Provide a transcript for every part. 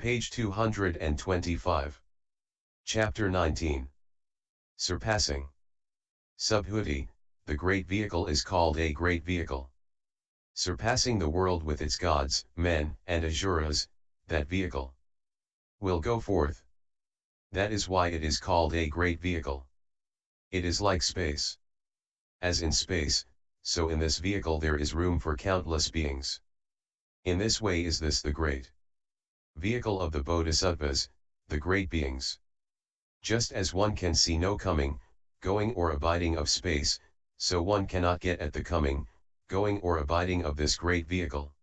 Page 225. Chapter 19. Surpassing. Subhuti, the great vehicle is called a great vehicle. Surpassing the world with its gods, men, and asuras, that vehicle will go forth. That is why it is called a great vehicle. It is like space. As in space, so in this vehicle there is room for countless beings. In this way is this the great vehicle of the bodhisattvas, the great beings. Just as one can see no coming, going or abiding of space, so one cannot get at the coming, going or abiding of this great vehicle.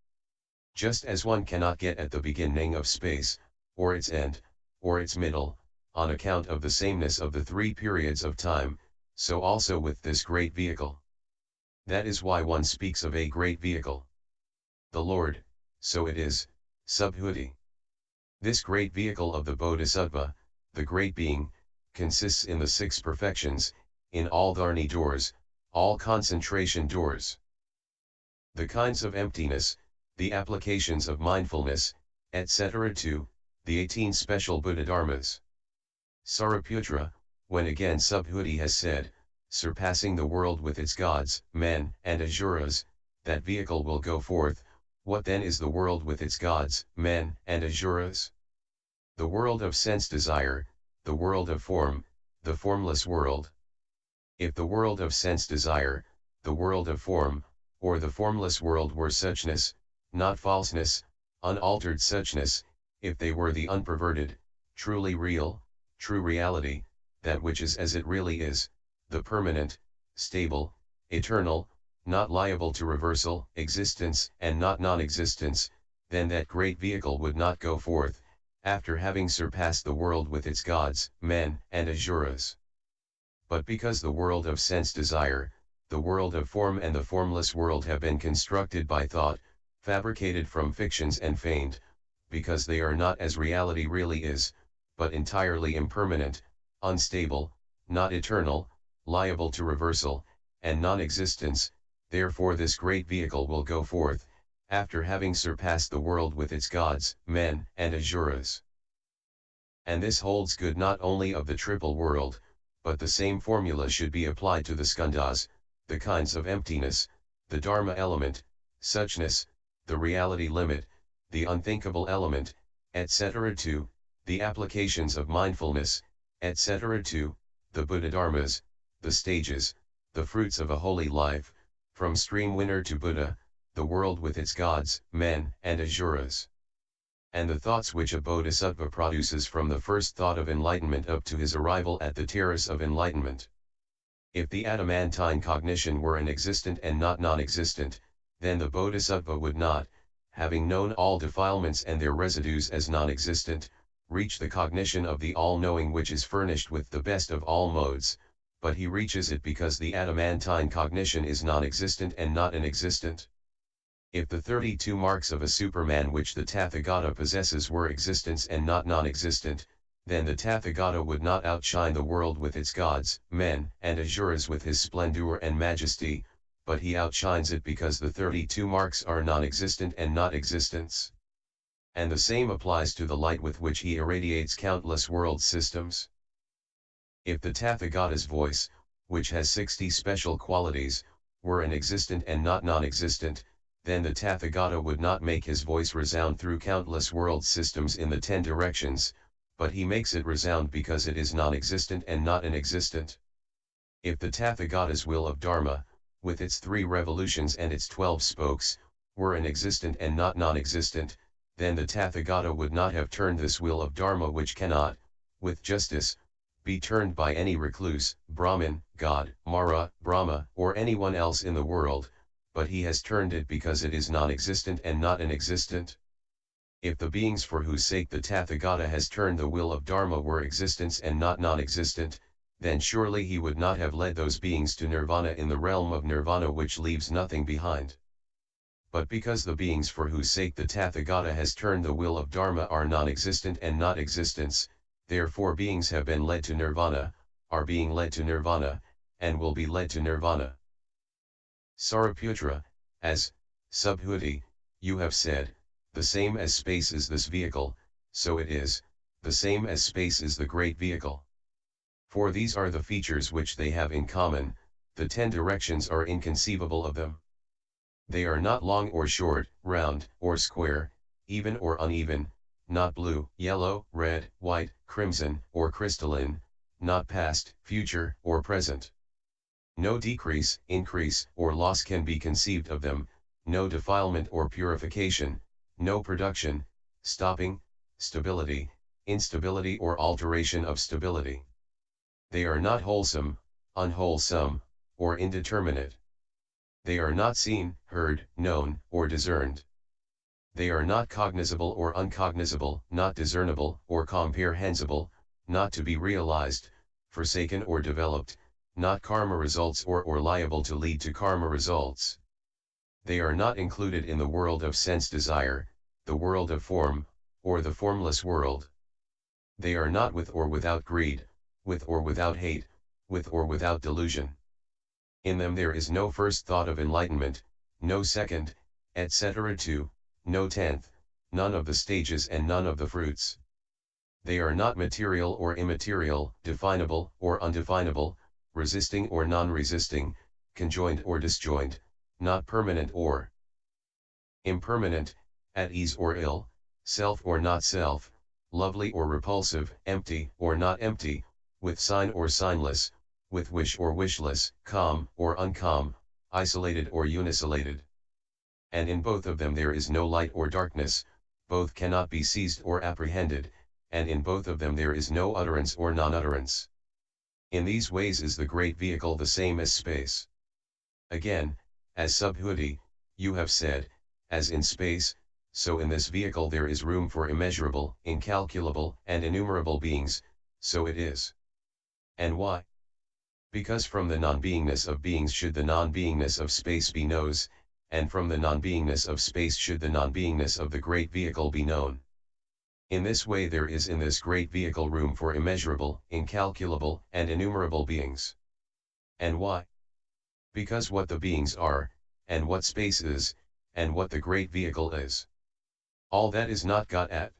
Just as one cannot get at the beginning of space, or its end, or its middle, on account of the sameness of the three periods of time, so also with this great vehicle. That is why one speaks of a great vehicle. The Lord, so it is, Subhuti. This great vehicle of the Bodhisattva, the great being, consists in the six perfections, in all dharani doors, all concentration doors. The kinds of emptiness, the applications of mindfulness, etc. to, the 18 special Buddha Dharmas. Sariputra, when again Subhuti has said, surpassing the world with its gods, men, and asuras, that vehicle will go forth. What then is the world with its gods, men, and asuras? The world of sense desire, the world of form, the formless world. If the world of sense desire, the world of form, or the formless world were suchness, not falseness, unaltered suchness, if they were the unperverted, truly real, true reality, that which is as it really is, the permanent, stable, eternal, not liable to reversal, existence and not non-existence, then that great vehicle would not go forth, after having surpassed the world with its gods, men, and asuras. But because the world of sense desire, the world of form and the formless world have been constructed by thought, fabricated from fictions and feigned, because they are not as reality really is, but entirely impermanent, unstable, not eternal, liable to reversal, and non-existence, therefore this great vehicle will go forth, after having surpassed the world with its gods, men, and asuras. And this holds good not only of the triple world, but the same formula should be applied to the skandhas, the kinds of emptiness, the dharma element, suchness, the reality limit, the unthinkable element, etc. to, the applications of mindfulness, etc. to, the Buddha Dharmas, the stages, the fruits of a holy life, from stream winner to Buddha, the world with its gods, men, and asuras. And the thoughts which a bodhisattva produces from the first thought of enlightenment up to his arrival at the terrace of enlightenment. If the adamantine cognition were an existent and not non-existent, then the bodhisattva would not, having known all defilements and their residues as non-existent, reach the cognition of the all-knowing which is furnished with the best of all modes, but he reaches it because the adamantine cognition is non-existent and not inexistent. If the 32 marks of a Superman which the Tathagata possesses were existence and not non-existent, then the Tathagata would not outshine the world with its gods, men, and asuras with his splendor and majesty, but he outshines it because the 32 marks are non-existent and not existence. And the same applies to the light with which he irradiates countless world systems. If the Tathagata's voice, which has 60 special qualities, were inexistent and not non-existent, then the Tathagata would not make his voice resound through countless world systems in the 10 directions, but he makes it resound because it is non-existent and not inexistent. If the Tathagata's will of Dharma, with its 3 revolutions and its 12 spokes, were inexistent and not non-existent, then the Tathagata would not have turned this wheel of Dharma which cannot, with justice, be turned by any recluse, Brahmin, God, Mara, Brahma, or anyone else in the world, but he has turned it because it is non-existent and not inexistent. If the beings for whose sake the Tathagata has turned the wheel of Dharma were existence and not non-existent, then surely he would not have led those beings to nirvana in the realm of nirvana which leaves nothing behind. But because the beings for whose sake the Tathagata has turned the wheel of Dharma are non-existent and not existence, therefore beings have been led to nirvana, are being led to nirvana, and will be led to nirvana. Sariputra, as, Subhuti, you have said, the same as space is this vehicle, so it is, the same as space is the great vehicle. For these are the features which they have in common, the 10 directions are inconceivable of them. They are not long or short, round, or square, even or uneven, not blue, yellow, red, white, crimson, or crystalline, not past, future, or present. No decrease, increase, or loss can be conceived of them, no defilement or purification, no production, stopping, stability, instability or alteration of stability. They are not wholesome, unwholesome, or indeterminate. They are not seen, heard, known, or discerned. They are not cognizable or uncognizable, not discernible or comprehensible, not to be realized, forsaken or developed, not karma results or liable to lead to karma results. They are not included in the world of sense desire, the world of form, or the formless world. They are not with or without greed, with or without hate, with or without delusion. In them there is no first thought of enlightenment, no second, etc. 2, no 10th, none of the stages and none of the fruits. They are not material or immaterial, definable or undefinable, resisting or non-resisting, conjoined or disjoined, not permanent or impermanent, at ease or ill, self or not self, lovely or repulsive, empty or not empty, with sign or signless, with wish or wishless, calm or uncalm, isolated or unisolated. And in both of them there is no light or darkness, both cannot be seized or apprehended, and in both of them there is no utterance or non-utterance. In these ways is the great vehicle the same as space. Again, as Subhuti, you have said, as in space, so in this vehicle there is room for immeasurable, incalculable, and innumerable beings, so it is. And why? Because from the non-beingness of beings should the non-beingness of space be knows, and from the non-beingness of space should the non-beingness of the great vehicle be known. In this way there is in this great vehicle room for immeasurable, incalculable, and innumerable beings. And why? Because what the beings are, and what space is, and what the great vehicle is, all that is not got at.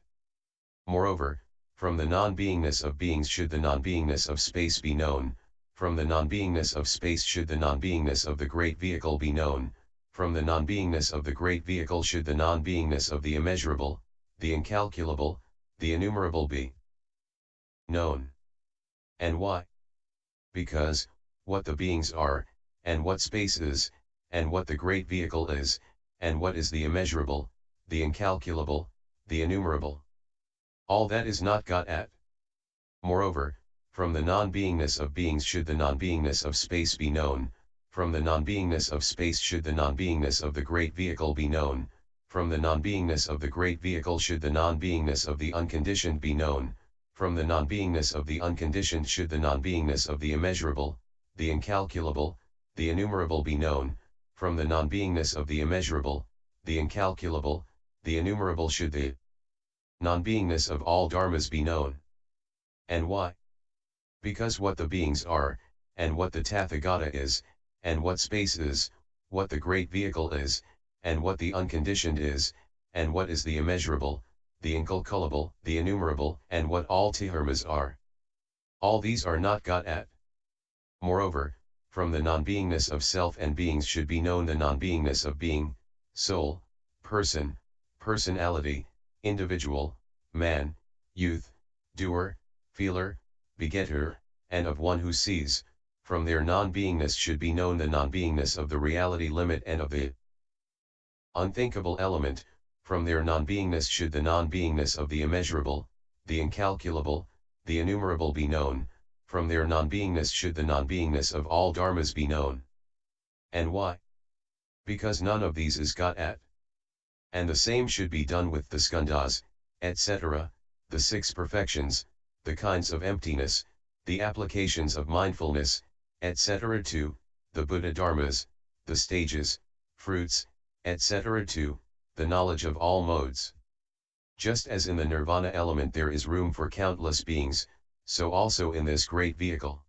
Moreover, from the non-beingness of beings should the non-beingness of space be known, from the non-beingness of space should the non-beingness of the great vehicle be known, from the non-beingness of the great vehicle should the non-beingness of the immeasurable, the incalculable, the innumerable be known. And why? Because, what the beings are, and what space is, and what the great vehicle is, and what is the immeasurable, the incalculable, the innumerable, all that is not got at. Moreover, from the non-beingness of beings should the non-beingness of space be known, from the non-beingness of space should the non-beingness of the great vehicle be known, from the non-beingness of the great vehicle should the non-beingness of the unconditioned be known, from the non-beingness of the unconditioned should the non-beingness of the immeasurable, the incalculable, the innumerable be known, from the non-beingness of the immeasurable, the incalculable, the innumerable should the non-beingness of all dharmas be known. And why? Because what the beings are, and what the Tathagata is, and what space is, what the great vehicle is, and what the unconditioned is, and what is the immeasurable, the incalculable, the innumerable, and what all dharmas are, all these are not got at. Moreover, from the non-beingness of self and beings should be known the non-beingness of being, soul, person, personality, individual, man, youth, doer, feeler, begetter, and of one who sees. From their non-beingness should be known the non-beingness of the reality limit and of the unthinkable element, from their non-beingness should the non-beingness of the immeasurable, the incalculable, the innumerable be known, from their non-beingness should the non-beingness of all dharmas be known. And why? Because none of these is got at. And the same should be done with the skandhas, etc., the 6 perfections, the kinds of emptiness, the applications of mindfulness, etc. 2, the Buddha dharmas, the stages, fruits, etc. 2, the knowledge of all modes. Just as in the nirvana element there is room for countless beings, so also in this great vehicle.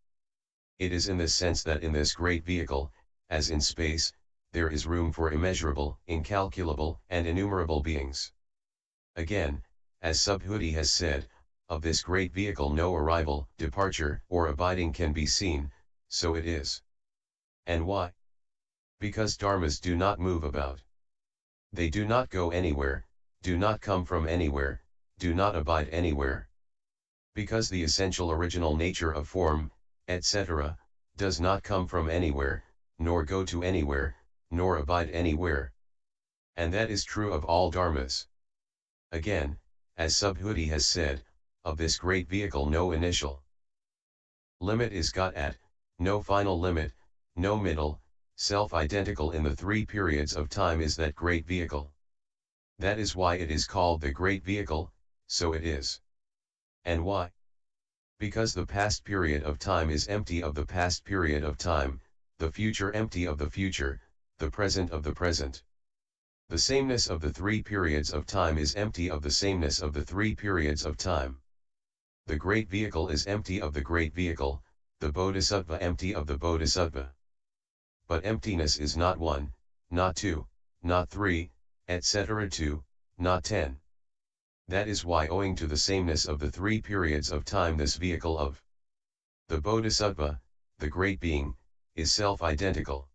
It is in this sense that in this great vehicle, as in space, there is room for immeasurable, incalculable, and innumerable beings. Again, As Subhuti has said, of this great vehicle no arrival, departure, or abiding can be seen, so it is. And why? Because dharmas do not move about. They do not go anywhere, do not come from anywhere, do not abide anywhere. Because the essential original nature of form, etc., does not come from anywhere, nor go to anywhere, nor abide anywhere. And that is true of all dharmas. Again, as Subhuti has said, of this great vehicle no initial limit is got at, no final limit, no middle, self-identical in the three periods of time is that great vehicle. That is why it is called the great vehicle, so it is. And why? Because the past period of time is empty of the past period of time, the future empty of the future, the present of the present. The sameness of the three periods of time is empty of the sameness of the three periods of time. The great vehicle is empty of the great vehicle, the bodhisattva empty of the bodhisattva. But emptiness is not one, not two, not three, etc. two, not 10. That is why owing to the sameness of the three periods of time this vehicle of the bodhisattva, the great being, is self-identical.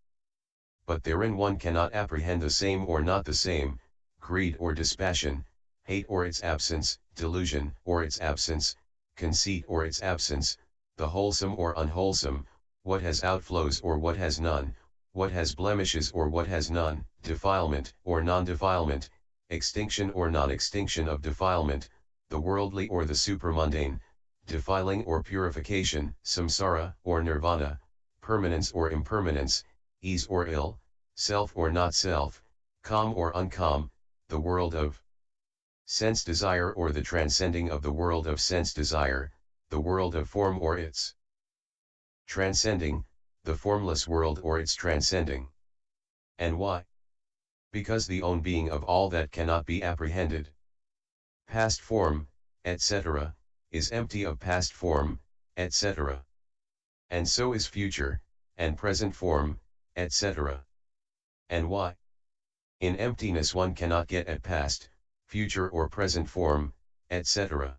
But therein one cannot apprehend the same or not the same, greed or dispassion, hate or its absence, delusion or its absence, conceit or its absence, the wholesome or unwholesome, what has outflows or what has none, what has blemishes or what has none, defilement or non-defilement, extinction or non-extinction of defilement, the worldly or the supramundane, defiling or purification, samsara or nirvana, permanence or impermanence, ease or ill, self or not self, calm or uncalm, the world of sense desire or the transcending of the world of sense desire, the world of form or its transcending, the formless world or its transcending. And why? Because the own being of all that cannot be apprehended, past form, etc., is empty of past form, etc. And so is future, and present form, etc. And why? In emptiness one cannot get at past, future or present form, etc.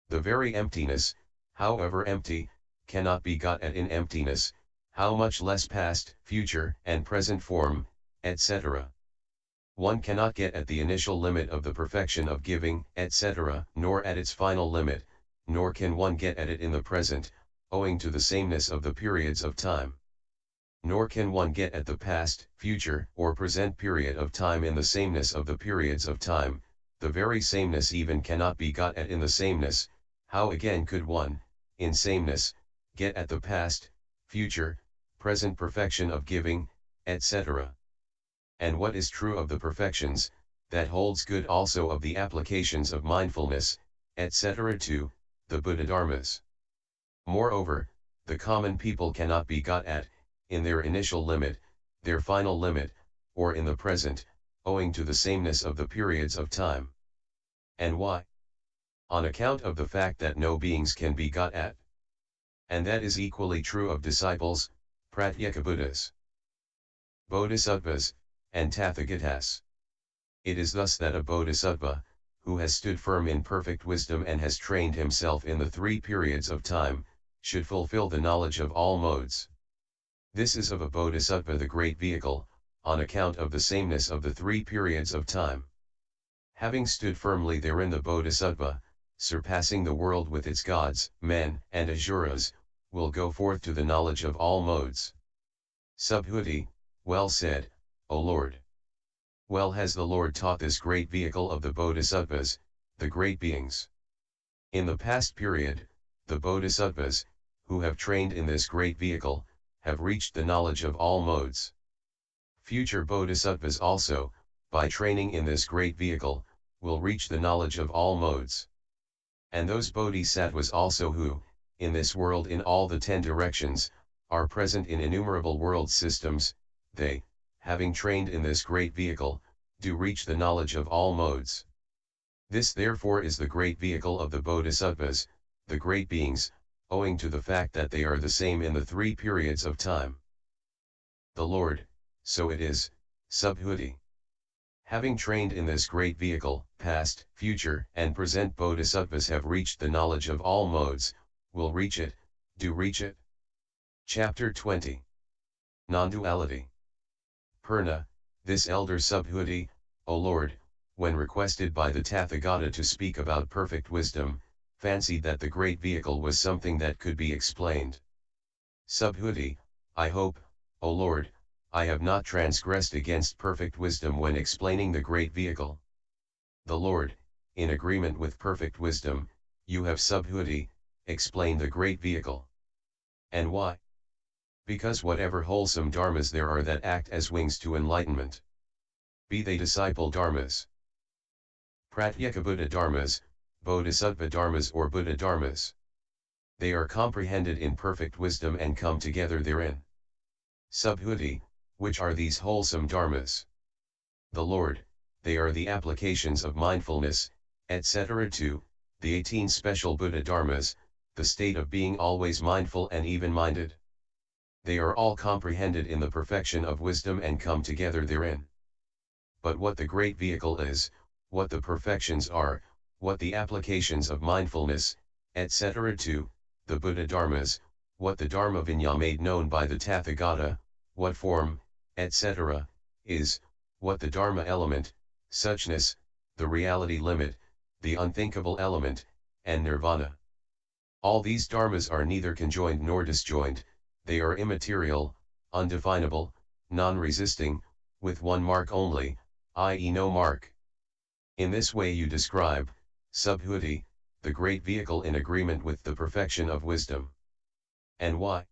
The very emptiness, however empty, cannot be got at in emptiness, how much less past, future, and present form, etc. One cannot get at the initial limit of the perfection of giving, etc., nor at its final limit, nor can one get at it in the present, owing to the sameness of the periods of time. Nor can one get at the past, future, or present period of time in the sameness of the periods of time, the very sameness even cannot be got at in the sameness, how again could one, in sameness, get at the past, future, present perfection of giving, etc. And what is true of the perfections, that holds good also of the applications of mindfulness, etc. to the Buddha Dharmas. Moreover, the common people cannot be got at, in their initial limit, their final limit, or in the present, owing to the sameness of the periods of time. And why? On account of the fact that no beings can be got at. And that is equally true of disciples, Pratyekabuddhas, Bodhisattvas, and Tathagatas. It is thus that a Bodhisattva, who has stood firm in perfect wisdom and has trained himself in the three periods of time, should fulfill the knowledge of all modes. This is of a Bodhisattva the great vehicle, on account of the sameness of the three periods of time. Having stood firmly therein the Bodhisattva, surpassing the world with its gods, men, and asuras, will go forth to the knowledge of all modes. Subhuti, well said, O Lord. Well has the Lord taught this great vehicle of the Bodhisattvas, the great beings. In the past period, the Bodhisattvas, who have trained in this great vehicle, have reached the knowledge of all modes. Future Bodhisattvas also, by training in this great vehicle, will reach the knowledge of all modes. And those Bodhisattvas also who, in this world in all the 10 directions, are present in innumerable world systems, they, having trained in this great vehicle, do reach the knowledge of all modes. This therefore is the great vehicle of the Bodhisattvas, the great beings, owing to the fact that they are the same in the three periods of time. The Lord, so it is, Subhuti. Having trained in this great vehicle, past, future, and present bodhisattvas have reached the knowledge of all modes, will reach it, do reach it. Chapter 20. Non-duality. Purna, this elder Subhuti, O Lord, when requested by the Tathagata to speak about perfect wisdom, fancied that the great vehicle was something that could be explained. Subhuti, I hope, O Lord, I have not transgressed against perfect wisdom when explaining the great vehicle. The Lord, in agreement with perfect wisdom, you have Subhuti, explained the great vehicle. And why? Because whatever wholesome dharmas there are that act as wings to enlightenment, be they disciple dharmas, pratyekabuddha dharmas, bodhisattva dharmas or Buddha dharmas, they are comprehended in perfect wisdom and come together therein. Subhuti, which are these wholesome dharmas? The Lord, they are the applications of mindfulness, etc. to the 18 special Buddha dharmas, the state of being always mindful and even-minded. They are all comprehended in the perfection of wisdom and come together therein. But what the great vehicle is, what the perfections are, what the applications of mindfulness, etc. to the Buddha dharmas, what the Dharma Vinaya made known by the Tathagata, what form, etc., is, what the Dharma element, suchness, the reality limit, the unthinkable element, and nirvana. All these dharmas are neither conjoined nor disjoined, they are immaterial, undefinable, non-resisting, with one mark only, i.e. no mark. In this way you describe, Subhuti, the great vehicle in agreement with the perfection of wisdom. And why?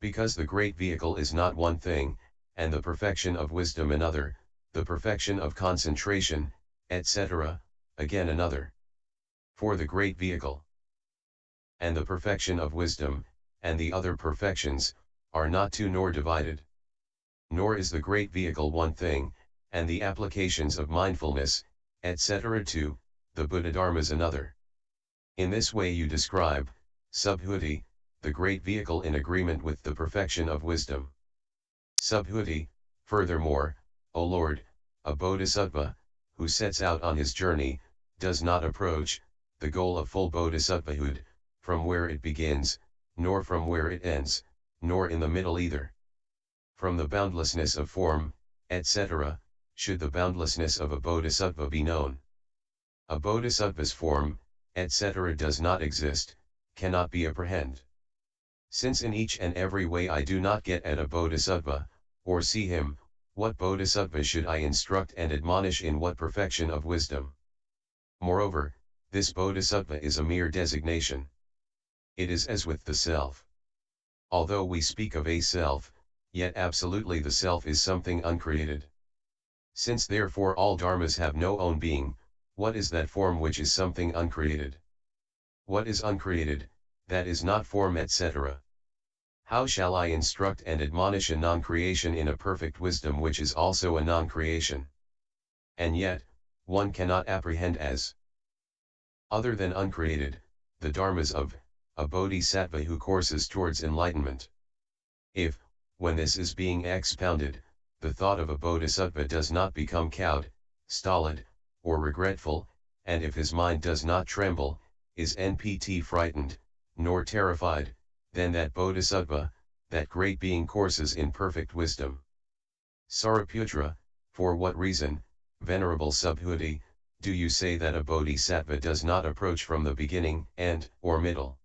Because the great vehicle is not one thing, and the perfection of wisdom another, the perfection of concentration, etc., again another. For the great vehicle and the perfection of wisdom, and the other perfections, are not two nor divided. Nor is the great vehicle one thing, and the applications of mindfulness, etc. to the Buddha dharmas another. In this way you describe, Subhuti, the great vehicle in agreement with the perfection of wisdom. Subhuti, furthermore, O Lord, a bodhisattva, who sets out on his journey, does not approach the goal of full bodhisattvahood, from where it begins, nor from where it ends, nor in the middle either. From the boundlessness of form, etc., should the boundlessness of a bodhisattva be known. A bodhisattva's form, etc. does not exist, cannot be apprehended. Since in each and every way I do not get at a bodhisattva, or see him, what bodhisattva should I instruct and admonish in what perfection of wisdom? Moreover, this bodhisattva is a mere designation. It is as with the self. Although we speak of a self, yet absolutely the self is something uncreated. Since therefore all dharmas have no own being, what is that form which is something uncreated? What is uncreated, that is not form, etc.? How shall I instruct and admonish a non-creation in a perfect wisdom which is also a non-creation? And yet, one cannot apprehend as other than uncreated, the dharmas of a bodhisattva who courses towards enlightenment. If, when this is being expounded, the thought of a bodhisattva does not become cowed, stolid, or regretful, and if his mind does not tremble, is npt frightened, nor terrified, then that bodhisattva, that great being courses in perfect wisdom. Sariputra, for what reason, Venerable Subhuti, do you say that a bodhisattva does not approach from the beginning, end, or middle?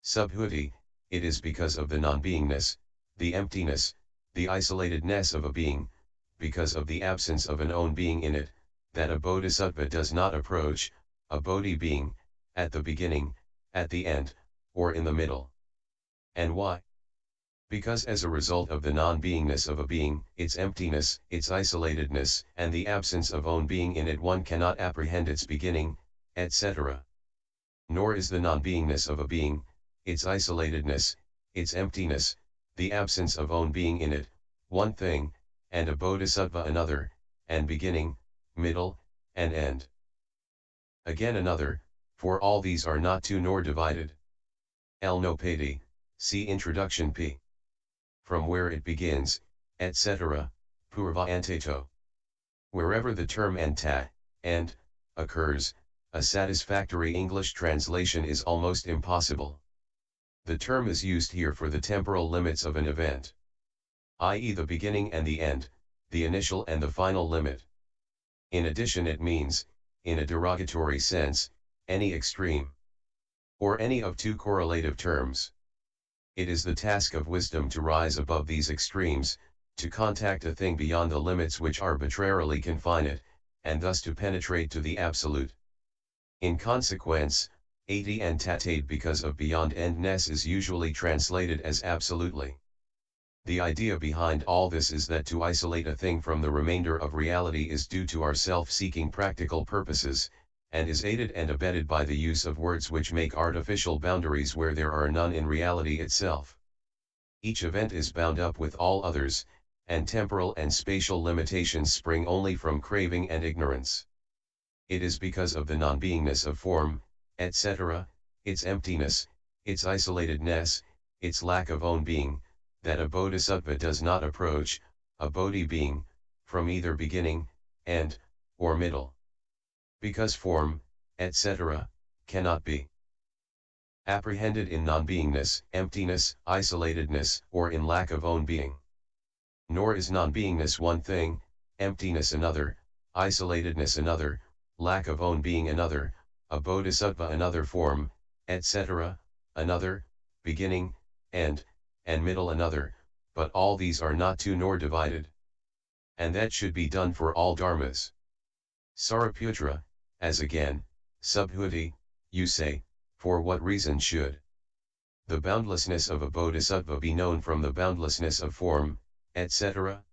Subhuti, it is because of the non-beingness, the emptiness, the isolatedness of a being, because of the absence of an own being in it, that a bodhisattva does not approach, a bodhi being, at the beginning, at the end, or in the middle. And why? Because as a result of the non-beingness of a being, its emptiness, its isolatedness, and the absence of own being in it, one cannot apprehend its beginning, etc. Nor is the non-beingness of a being, its isolatedness, its emptiness, the absence of own being in it, one thing, and a bodhisattva another, and beginning, middle, and end again another, for all these are not two nor divided. El Nopedi, see Introduction p. From where it begins, etc., Purva Anteto. Wherever the term anta, and, occurs, a satisfactory English translation is almost impossible. The term is used here for the temporal limits of an event, i.e. the beginning and the end, the initial and the final limit. In addition, it means, in a derogatory sense, any extreme, or any of two correlative terms. It is the task of wisdom to rise above these extremes, to contact a thing beyond the limits which arbitrarily confine it, and thus to penetrate to the absolute. In consequence, ati and tatate because of beyond endness is usually translated as absolutely. The idea behind all this is that to isolate a thing from the remainder of reality is due to our self-seeking practical purposes, and is aided and abetted by the use of words which make artificial boundaries where there are none in reality itself. Each event is bound up with all others, and temporal and spatial limitations spring only from craving and ignorance. It is because of the non-beingness of form, etc., its emptiness, its isolatedness, its lack of own being, that a bodhisattva does not approach, a bodhi being, from either beginning, end, or middle. Because form, etc., cannot be apprehended in non-beingness, emptiness, isolatedness, or in lack of own being. Nor is non-beingness one thing, emptiness another, isolatedness another, lack of own being another, a bodhisattva another, form, etc., another, beginning, end, and middle another, but all these are not two nor divided. And that should be done for all dharmas. Sariputra, as again, Subhuti, you say, for what reason should the boundlessness of a bodhisattva be known from the boundlessness of form, etc.?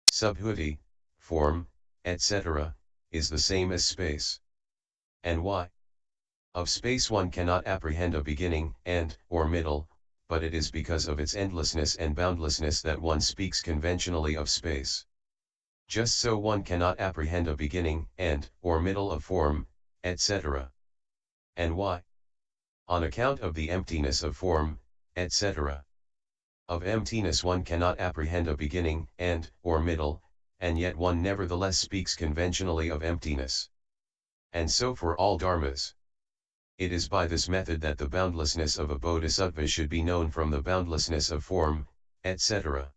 Subhuti, form, etc., is the same as space. And why? Of space one cannot apprehend a beginning, end, or middle, but it is because of its endlessness and boundlessness that one speaks conventionally of space. Just so one cannot apprehend a beginning, end, or middle of form, etc. And why? On account of the emptiness of form, etc. Of emptiness one cannot apprehend a beginning, end, or middle, and yet one nevertheless speaks conventionally of emptiness. And so for all dharmas. It is by this method that the boundlessness of a bodhisattva should be known from the boundlessness of form, etc.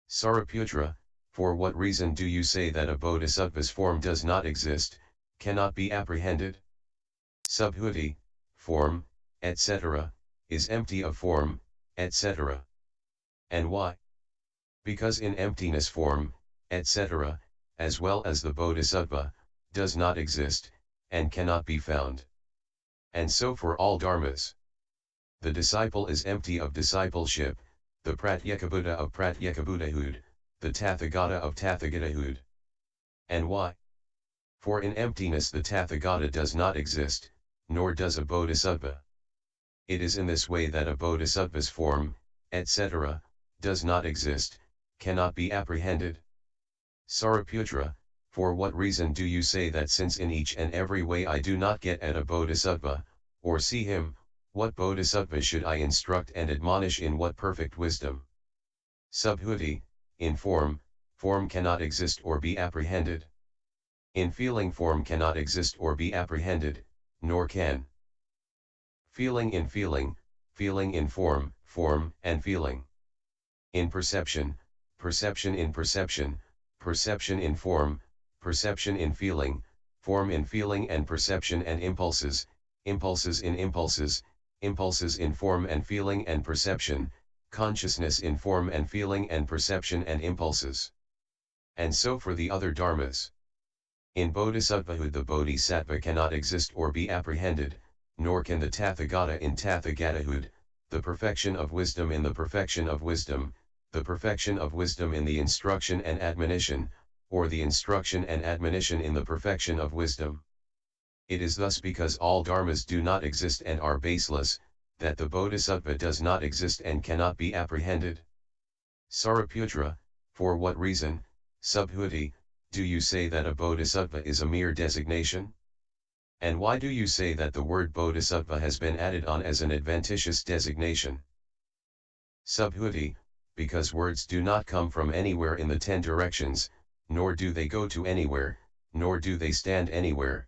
Sariputra, for what reason do you say that a bodhisattva's form does not exist, cannot be apprehended? Subhuti, form, etc., is empty of form, etc. And why? Because in emptiness form, etc., as well as the bodhisattva, does not exist, and cannot be found. And so for all dharmas. The disciple is empty of discipleship, the Pratyekabuddha of Pratyekabuddhahood, the Tathagata of Tathagatahood. And why? For in emptiness the Tathagata does not exist, nor does a bodhisattva. It is in this way that a bodhisattva's form, etc., does not exist, cannot be apprehended. Sariputra, for what reason do you say that since in each and every way I do not get at a bodhisattva, or see him, what bodhisattva should I instruct and admonish in what perfect wisdom? Subhuti, in form, form cannot exist or be apprehended. In feeling form cannot exist or be apprehended, nor can feeling in feeling, feeling in form, form and feeling. In perception, perception in perception, perception in form, perception in feeling, form in feeling and perception and impulses, impulses in impulses, impulses in form and feeling and perception, consciousness in form and feeling and perception and impulses. And so for the other dharmas. In bodhisattvahood the bodhisattva cannot exist or be apprehended, nor can the Tathagata in Tathagatahood, the perfection of wisdom in the perfection of wisdom, the perfection of wisdom in the instruction and admonition, or the instruction and admonition in the perfection of wisdom. It is thus because all dharmas do not exist and are baseless, that the bodhisattva does not exist and cannot be apprehended. Sariputra, for what reason, Subhuti, do you say that a bodhisattva is a mere designation? And why do you say that the word bodhisattva has been added on as an adventitious designation? Subhuti, because words do not come from anywhere in the 10 directions, nor do they go to anywhere, nor do they stand anywhere.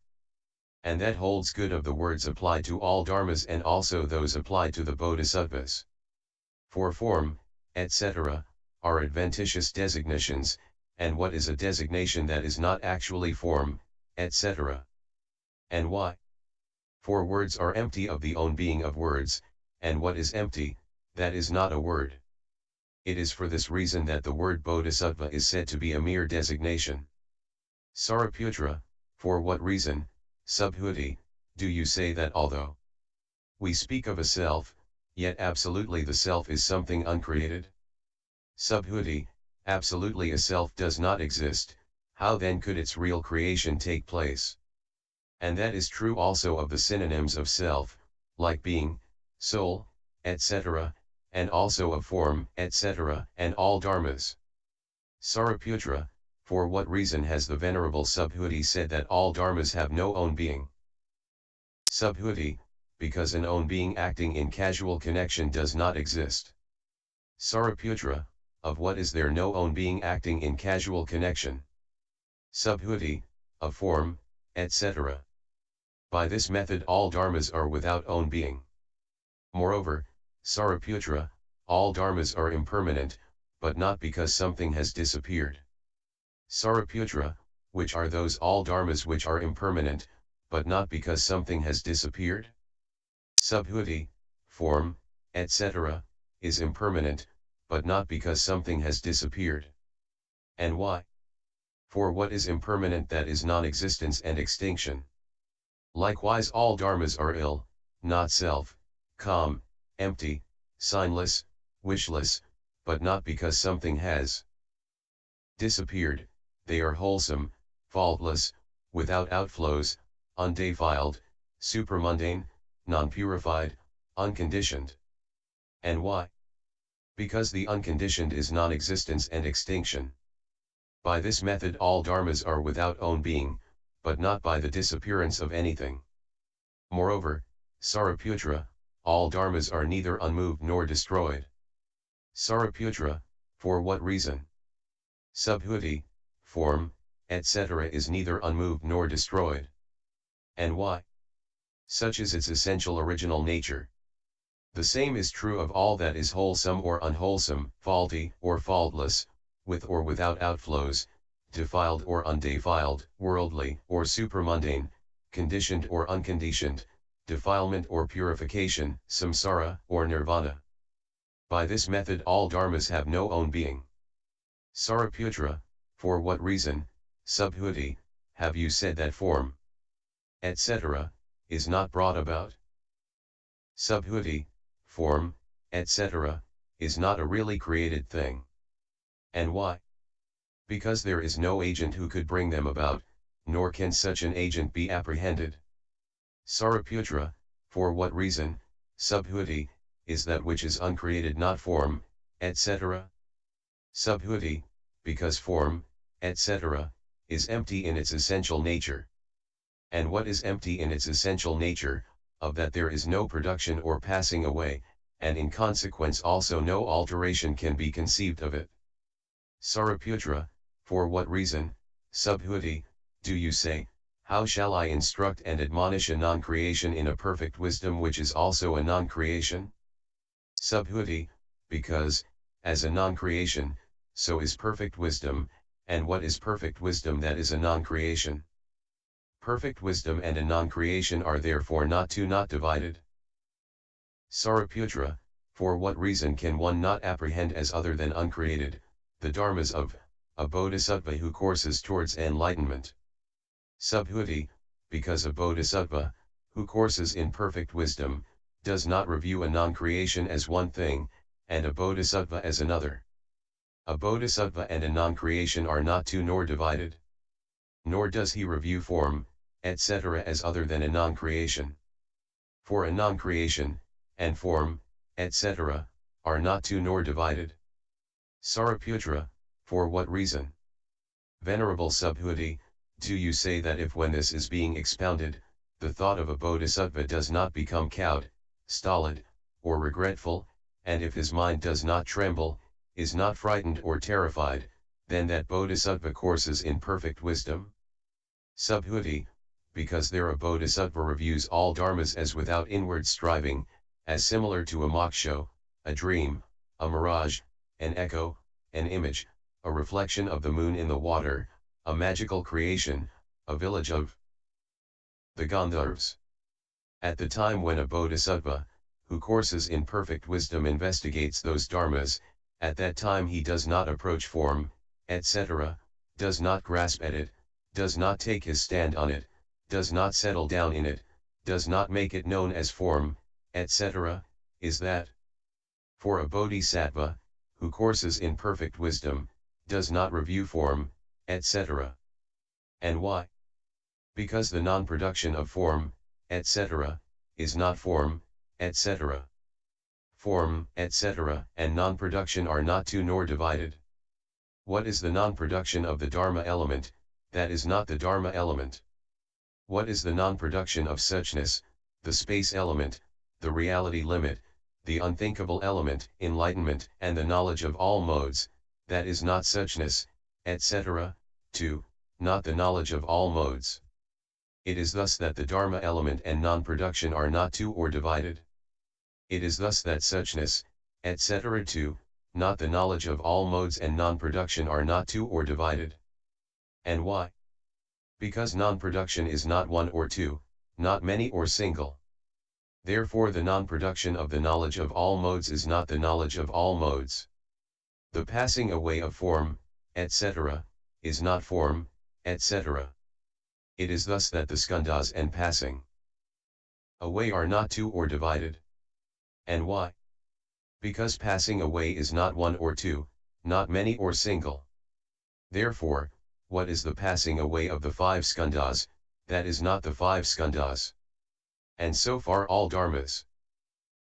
And that holds good of the words applied to all dharmas and also those applied to the bodhisattvas. For form, etc., are adventitious designations, and what is a designation that is not actually form, etc.? And why? For words are empty of the own being of words, and what is empty, that is not a word. It is for this reason that the word bodhisattva is said to be a mere designation. Sariputra, for what reason, Subhuti, do you say that although we speak of a self, yet absolutely the self is something uncreated? Subhuti, absolutely a self does not exist, how then could its real creation take place? And that is true also of the synonyms of self, like being, soul, etc., and also of form, etc., and all dharmas. Sariputra, for what reason has the Venerable Subhuti said that all dharmas have no own being? Subhuti, because an own being acting in casual connection does not exist. Sariputra, of what is there no own being acting in casual connection? Subhuti, of form, etc. By this method all dharmas are without own being. Moreover, Sariputra, all dharmas are impermanent, but not because something has disappeared. Sariputra, which are those all dharmas which are impermanent, but not because something has disappeared? Subhuti, form, etc., is impermanent, but not because something has disappeared. And why? For what is impermanent, that is non-existence and extinction. Likewise all dharmas are ill, not self, calm, empty, signless, wishless, but not because something has disappeared. They are wholesome, faultless, without outflows, undefiled, supramundane, non-purified, unconditioned. And why? Because the unconditioned is non-existence and extinction. By this method all dharmas are without own being, but not by the disappearance of anything. Moreover, Sariputra, all dharmas are neither unmoved nor destroyed. Sariputra, for what reason? Subhuti, form, etc. is neither unmoved nor destroyed. And why? Such is its essential original nature. The same is true of all that is wholesome or unwholesome, faulty or faultless, with or without outflows, defiled or undefiled, worldly or supramundane, conditioned or unconditioned, defilement or purification, samsara or nirvana. By this method all dharmas have no own being. Sariputra, for what reason, Subhuti, have you said that form, etc., is not brought about? Subhuti, form, etc., is not a really created thing. And why? Because there is no agent who could bring them about, nor can such an agent be apprehended. Sariputra, for what reason, Subhuti, is that which is uncreated not form, etc.? Subhuti, because form, etc., is empty in its essential nature. And what is empty in its essential nature? Of that there is no production or passing away, and in consequence also no alteration can be conceived of it. Sariputra, for what reason, Subhuti, do you say, how shall I instruct and admonish a non-creation in a perfect wisdom which is also a non-creation? Subhuti, because, as a non-creation, so is perfect wisdom, and what is perfect wisdom that is a non-creation? Perfect wisdom and a non-creation are therefore not divided. Sariputra, for what reason can one not apprehend as other than uncreated, the dharmas of a bodhisattva who courses towards enlightenment? Subhuti, because a bodhisattva, who courses in perfect wisdom, does not review a non-creation as one thing, and a bodhisattva as another. A bodhisattva and a non-creation are not two nor divided. Nor does he review form, etc. as other than a non-creation. For a non-creation, and form, etc., are not two nor divided. Sariputra, for what reason? Venerable Subhuti, do you say that if when this is being expounded, the thought of a bodhisattva does not become cowed, stolid, or regretful, and if his mind does not tremble, is not frightened or terrified, then that bodhisattva courses in perfect wisdom? Subhuti, because there a bodhisattva reviews all dharmas as without inward striving, as similar to a moksha, a dream, a mirage, an echo, an image, a reflection of the moon in the water, a magical creation, a village of the Gandharvas. At the time when a bodhisattva, who courses in perfect wisdom, investigates those dharmas, at that time he does not approach form, etc., does not grasp at it, does not take his stand on it, does not settle down in it, does not make it known as form, etc., is that. For a bodhisattva, who courses in perfect wisdom, does not review form, etc. And why? Because the non-production of form, etc., is not form, etc. Form, etc., and non-production are not two nor divided. What is the non-production of the Dharma element, that is not the Dharma element? What is the non-production of suchness, the space element, the reality limit, the unthinkable element, enlightenment, and the knowledge of all modes, that is not suchness, etc., 2, not the knowledge of all modes. It is thus that the Dharma element and non-production are not two or divided. It is thus that suchness, etc., 2, not the knowledge of all modes and non-production are not two or divided. And why? Because non-production is not one or two, not many or single. Therefore the non-production of the knowledge of all modes is not the knowledge of all modes. The passing away of form, etc., is not form, etc. It is thus that the skandhas and passing away are not two or divided. And why? Because passing away is not one or two, not many or single. Therefore, what is the passing away of the 5 skandhas, that is not the 5 skandhas? And so far all dharmas.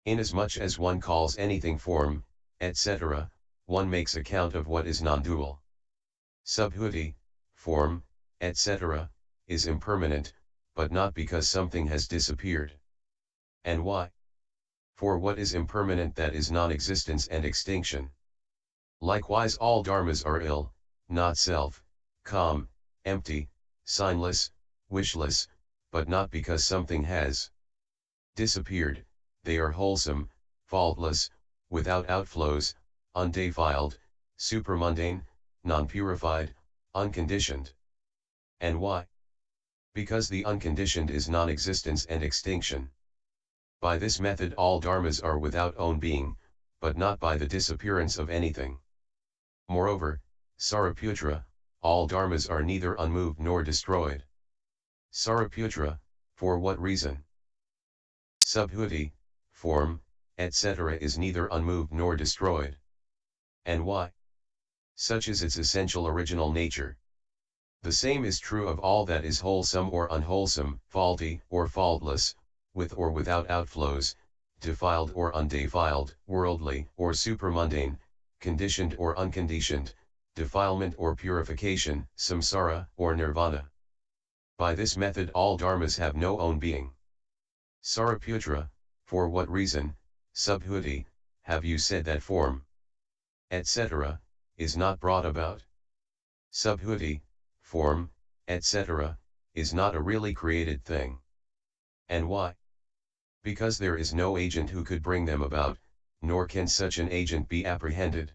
Inasmuch as one calls anything form, etc., one makes account of what is non-dual. Subhuti, form, etc., is impermanent, but not because something has disappeared. And why? For what is impermanent, that is non-existence and extinction. Likewise all dharmas are ill, not self, calm, empty, signless, wishless, but not because something has disappeared. They are wholesome, faultless, without outflows, undefiled, supramundane, non-purified, unconditioned. And why? Because the unconditioned is non-existence and extinction. By this method all dharmas are without own being, but not by the disappearance of anything. Moreover, Sariputra, all dharmas are neither unmoved nor destroyed. Sariputra, for what reason? Subhuti, form, etc., is neither unmoved nor destroyed. And why? Such is its essential original nature. The same is true of all that is wholesome or unwholesome, faulty or faultless, with or without outflows, defiled or undefiled, worldly or supramundane, conditioned or unconditioned, defilement or purification, samsara or nirvana. By this method all dharmas have no own being. Sariputra, for what reason, Subhuti, have you said that form, etc., is not brought about? Subhuti, form, etc., is not a really created thing. And why? Because there is no agent who could bring them about, nor can such an agent be apprehended.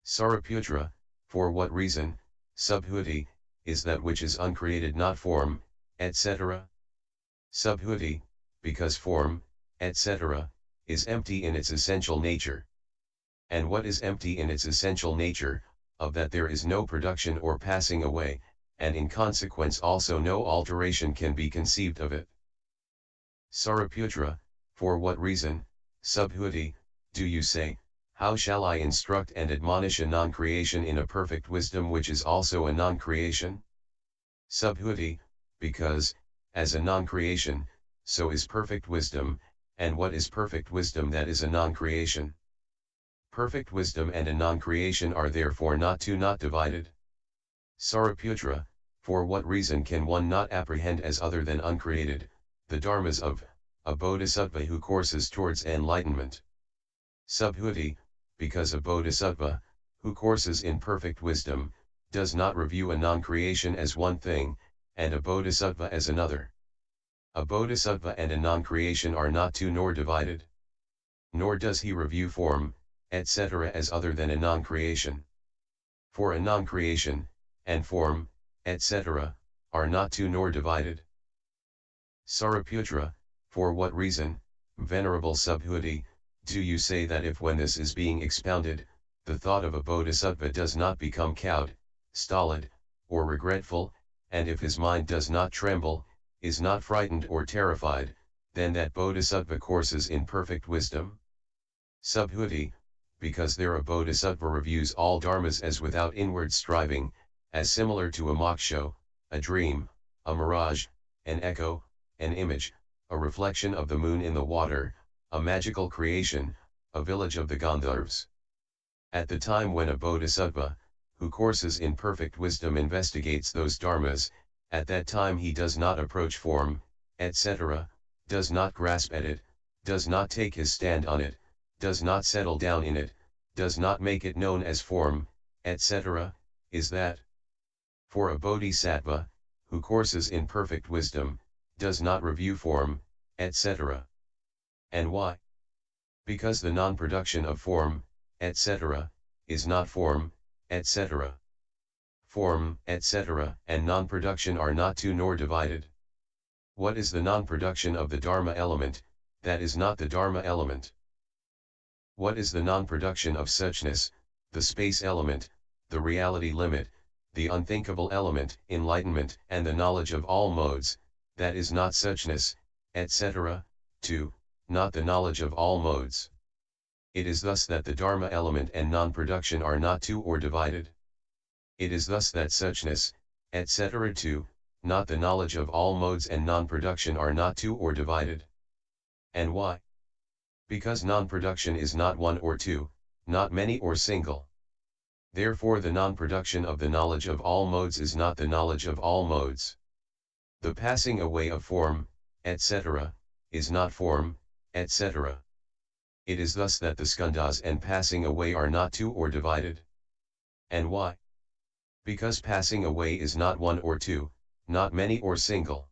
Sariputra, for what reason, Subhuti, is that which is uncreated not form, etc. Subhuti, because form, etc., is empty in its essential nature. And what is empty in its essential nature? Of that there is no production or passing away, and in consequence also no alteration can be conceived of it. Sariputra, for what reason, Subhuti, do you say, how shall I instruct and admonish a non-creation in a perfect wisdom which is also a non-creation? Subhuti, because, as a non-creation, so is perfect wisdom, and what is perfect wisdom that is a non-creation? Perfect wisdom and a non-creation are therefore not two, not divided. Sariputra, for what reason can one not apprehend as other than uncreated, the dharmas of a bodhisattva who courses towards enlightenment? Subhuti, because a bodhisattva, who courses in perfect wisdom, does not review a non-creation as one thing, and a bodhisattva as another. A bodhisattva and a non-creation are not two nor divided. Nor does he review form, etc. as other than a non-creation. For a non-creation, and form, etc., are not two nor divided. Sariputra, for what reason, Venerable Subhuti, do you say that if when this is being expounded, the thought of a bodhisattva does not become cowed, stolid, or regretful, and if his mind does not tremble, is not frightened or terrified, then that bodhisattva courses in perfect wisdom? Subhuti, because there a bodhisattva reviews all dharmas as without inward striving, as similar to a moksha, a dream, a mirage, an echo, an image, a reflection of the moon in the water, a magical creation, a village of the Gandharvas. At the time when a bodhisattva, who courses in perfect wisdom investigates those dharmas, at that time he does not approach form, etc., does not grasp at it, does not take his stand on it, does not settle down in it, does not make it known as form, etc., is that. For a bodhisattva, who courses in perfect wisdom, does not review form, etc. And why? Because the non-production of form, etc., is not form, etc. Form, etc., and non-production are not two nor divided. What is the non-production of the Dharma element, that is not the Dharma element? What is the non-production of suchness, the space element, the reality limit, the unthinkable element, enlightenment, and the knowledge of all modes, that is not suchness, etc., 2, not the knowledge of all modes. It is thus that the Dharma element and non-production are not two or divided. It is thus that suchness, etc. 2, not the knowledge of all modes and non-production are not two or divided. And why? Because non-production is not one or two, not many or single. Therefore the non-production of the knowledge of all modes is not the knowledge of all modes. The passing away of form, etc., is not form, etc. It is thus that the skandhas and passing away are not two or divided. And why? Because passing away is not one or two, not many or single.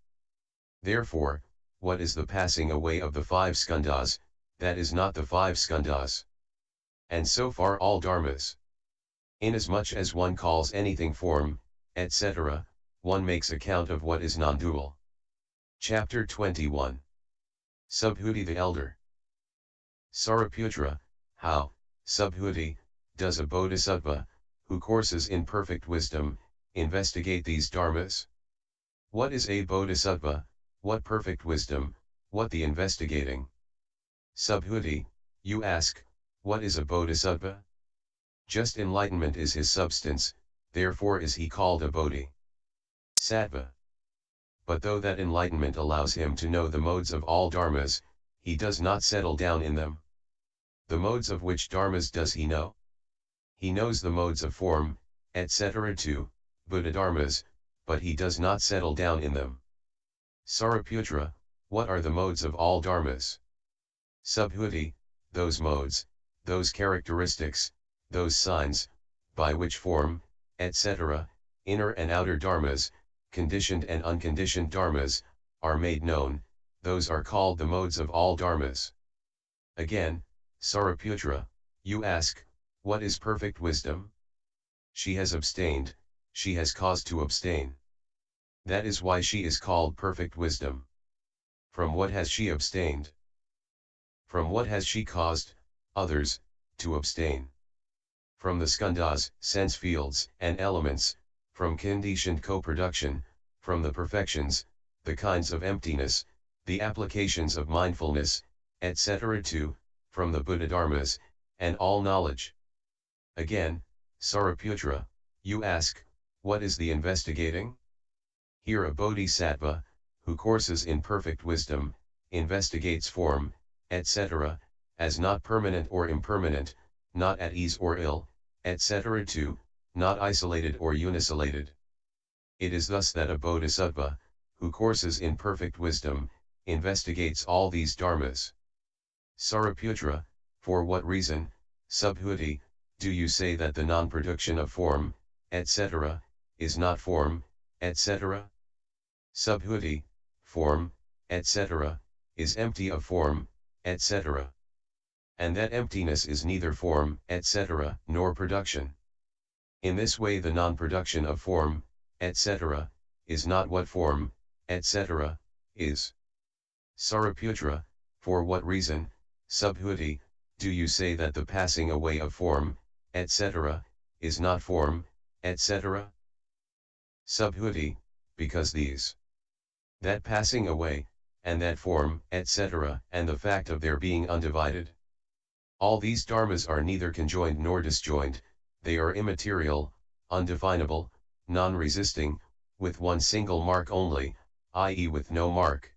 Therefore, what is the passing away of the 5 skandhas, that is not the 5 skandhas? And so far all dharmas. Inasmuch as one calls anything form, etc., one makes account of what is non-dual. Chapter 21. Subhuti the Elder. Sariputra, how, Subhuti, does a bodhisattva, who courses in perfect wisdom, investigate these dharmas? What is a bodhisattva, what perfect wisdom, what the investigating? Subhuti, you ask, what is a bodhisattva? Just enlightenment is his substance, therefore is he called a bodhi. Sattva. But though that enlightenment allows him to know the modes of all dharmas, he does not settle down in them. The modes of which dharmas does he know? He knows the modes of form, etc. too, Buddha dharmas, but he does not settle down in them. Sariputra, what are the modes of all dharmas? Subhuti, those modes, those characteristics, those signs, by which form, etc., inner and outer dharmas, conditioned and unconditioned dharmas, are made known, those are called the modes of all dharmas. Again, Sariputra, you ask, what is perfect wisdom? She has abstained, she has caused to abstain. That is why she is called perfect wisdom. From what has she abstained? From what has she caused, others, to abstain? From the skandhas, sense fields, and elements, from conditioned co-production, from the perfections, the kinds of emptiness, the applications of mindfulness, etc. too, from the Buddha dharmas, and all knowledge. Again, Sariputra, you ask, what is the investigating? Here a bodhisattva, who courses in perfect wisdom, investigates form, etc., as not permanent or impermanent, not at ease or ill, etc. too, not isolated or unisolated. It is thus that a bodhisattva, who courses in perfect wisdom, investigates all these dharmas. Sariputra, for what reason, Subhuti, do you say that the non-production of form, etc., is not form, etc. Subhuti, form, etc., is empty of form, etc. And that emptiness is neither form, etc., nor production. In this way the non-production of form, etc., is not what form, etc., is. Sariputra, for what reason, Subhuti, do you say that the passing away of form, etc., is not form, etc.? Subhuti, because these, that passing away, and that form, etc., and the fact of their being undivided, all these dharmas are neither conjoined nor disjoined, they are immaterial, undefinable, non-resisting, with one single mark only, i.e. with no mark.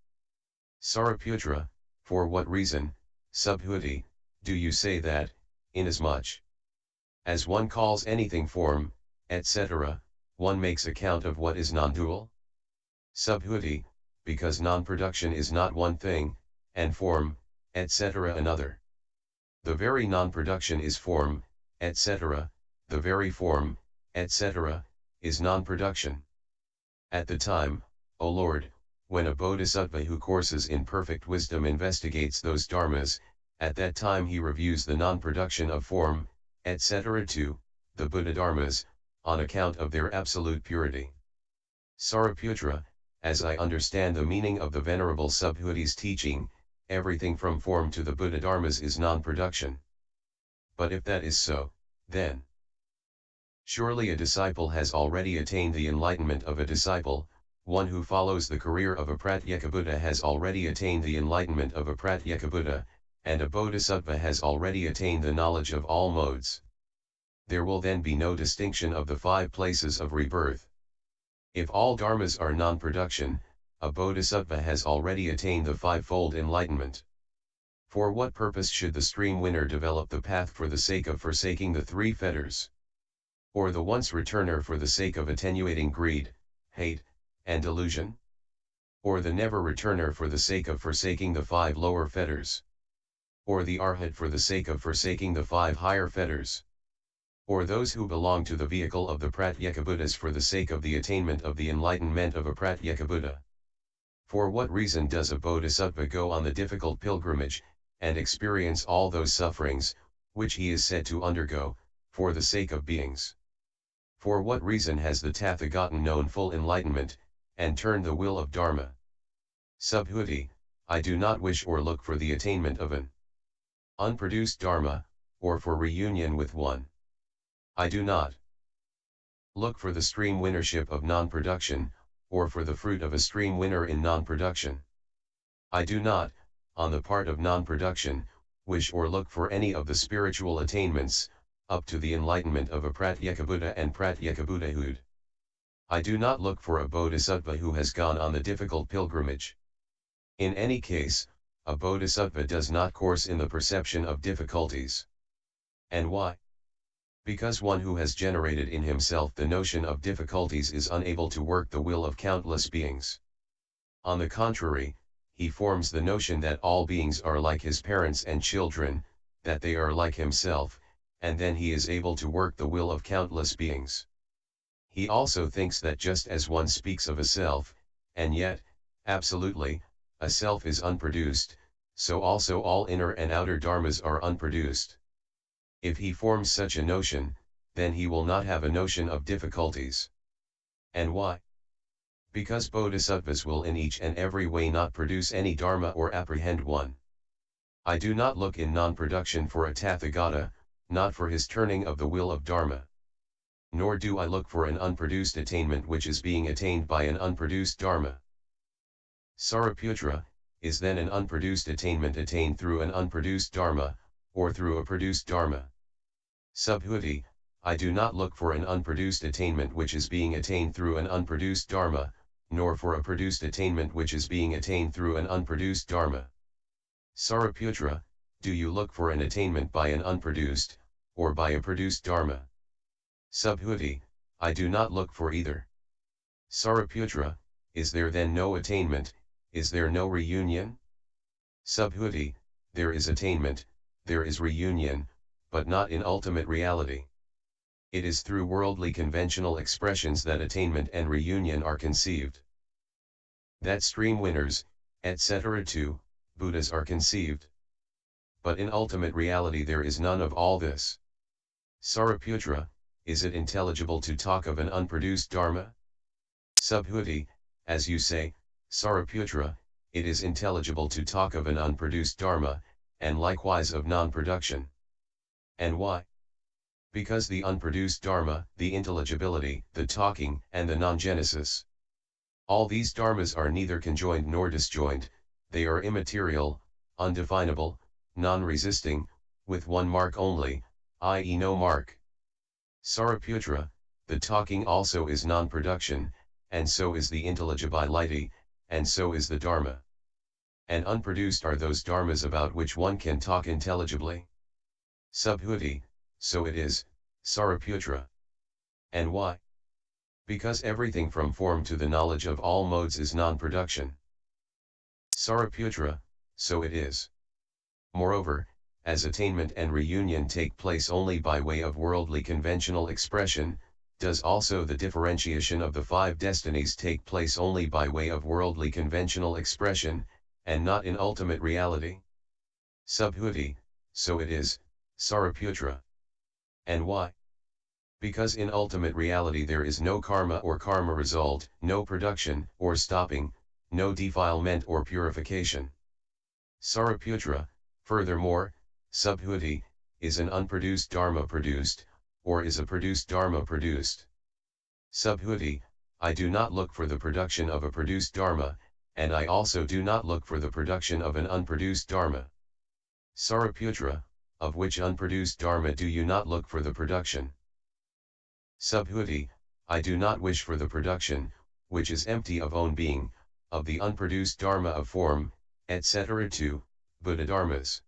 Sariputra, for what reason, Subhuti, do you say that, inasmuch as one calls anything form, etc., one makes account of what is non-dual? Subhuti, because non-production is not one thing, and form, etc. another. The very non-production is form, etc., the very form, etc., is non-production. At the time, O Lord, when a bodhisattva who courses in perfect wisdom investigates those dharmas, at that time he reviews the non-production of form, etc. to, the Buddha dharmas, on account of their absolute purity. Sariputra, as I understand the meaning of the Venerable Subhuti's teaching, everything from form to the Buddha dharmas is non-production. But if that is so, then surely a disciple has already attained the enlightenment of a disciple, one who follows the career of a Pratyekabuddha has already attained the enlightenment of a Pratyekabuddha, and a bodhisattva has already attained the knowledge of all modes. There will then be no distinction of the 5 places of rebirth. If all dharmas are non-production, a bodhisattva has already attained the 5-fold enlightenment. For what purpose should the stream winner develop the path for the sake of forsaking the 3 fetters? Or the once returner for the sake of attenuating greed, hate, and delusion? Or the never returner for the sake of forsaking the 5 lower fetters? Or the arhat for the sake of forsaking the 5 higher fetters? Or those who belong to the vehicle of the Pratyekabuddhas for the sake of the attainment of the enlightenment of a Pratyekabuddha? For what reason does a bodhisattva go on the difficult pilgrimage, and experience all those sufferings, which he is said to undergo, for the sake of beings? For what reason has the Tathagata known full enlightenment, and turned the will of Dharma? Subhuti, I do not wish or look for the attainment of an unproduced Dharma, or for reunion with one. I do not look for the stream winnership of non-production, or for the fruit of a stream winner in non-production. I do not, on the part of non-production, wish or look for any of the spiritual attainments, up to the enlightenment of a Pratyekabuddha and Pratyekabuddhahood. I do not look for a bodhisattva who has gone on the difficult pilgrimage. In any case, a bodhisattva does not course in the perception of difficulties. And why? Because one who has generated in himself the notion of difficulties is unable to work the will of countless beings. On the contrary, he forms the notion that all beings are like his parents and children, that they are like himself, and then he is able to work the will of countless beings. He also thinks that just as one speaks of a self, and yet, absolutely, a self is unproduced, so also all inner and outer dharmas are unproduced. If he forms such a notion, then he will not have a notion of difficulties. And why? Because bodhisattvas will in each and every way not produce any dharma or apprehend one. I do not look in non-production for a Tathagata, not for his turning of the will of dharma. Nor do I look for an unproduced attainment which is being attained by an unproduced dharma. Sariputra, is then an unproduced attainment attained through an unproduced dharma, or through a produced dharma? Subhuti, I do not look for an unproduced attainment which is being attained through an unproduced dharma, nor for a produced attainment which is being attained through an unproduced dharma. Sariputra, do you look for an attainment by an unproduced, or by a produced dharma? Subhuti, I do not look for either. Sariputra, is there then no attainment, is there no reunion? Subhuti, there is attainment, there is reunion, but not in ultimate reality. It is through worldly conventional expressions that attainment and reunion are conceived. That stream winners, etc. too, Buddhas are conceived. But in ultimate reality there is none of all this. Sariputra, is it intelligible to talk of an unproduced dharma? Subhuti, as you say, Sariputra, it is intelligible to talk of an unproduced dharma, and likewise of non-production. And why? Because the unproduced dharma, the intelligibility, the talking, and the non-genesis. All these dharmas are neither conjoined nor disjoined, they are immaterial, undefinable, non-resisting, with one mark only, i.e. no mark. Sariputra, the talking also is non-production, and so is the intelligibility, and so is the dharma. And unproduced are those dharmas about which one can talk intelligibly. Subhuti, so it is, Sariputra. And why? Because everything from form to the knowledge of all modes is non-production. Sariputra, so it is. Moreover, as attainment and reunion take place only by way of worldly conventional expression, does also the differentiation of the five destinies take place only by way of worldly conventional expression, and not in ultimate reality? Subhuti, so it is, Sariputra. And why? Because in ultimate reality there is no karma or karma result, no production or stopping, no defilement or purification. Sariputra, furthermore, Subhuti, is an unproduced dharma produced, or is a produced dharma produced? Subhuti, I do not look for the production of a produced dharma, and I also do not look for the production of an unproduced dharma. Sariputra, of which unproduced dharma do you not look for the production? Subhuti, I do not wish for the production, which is empty of own being, of the unproduced dharma of form, etc. to Buddha dharmas.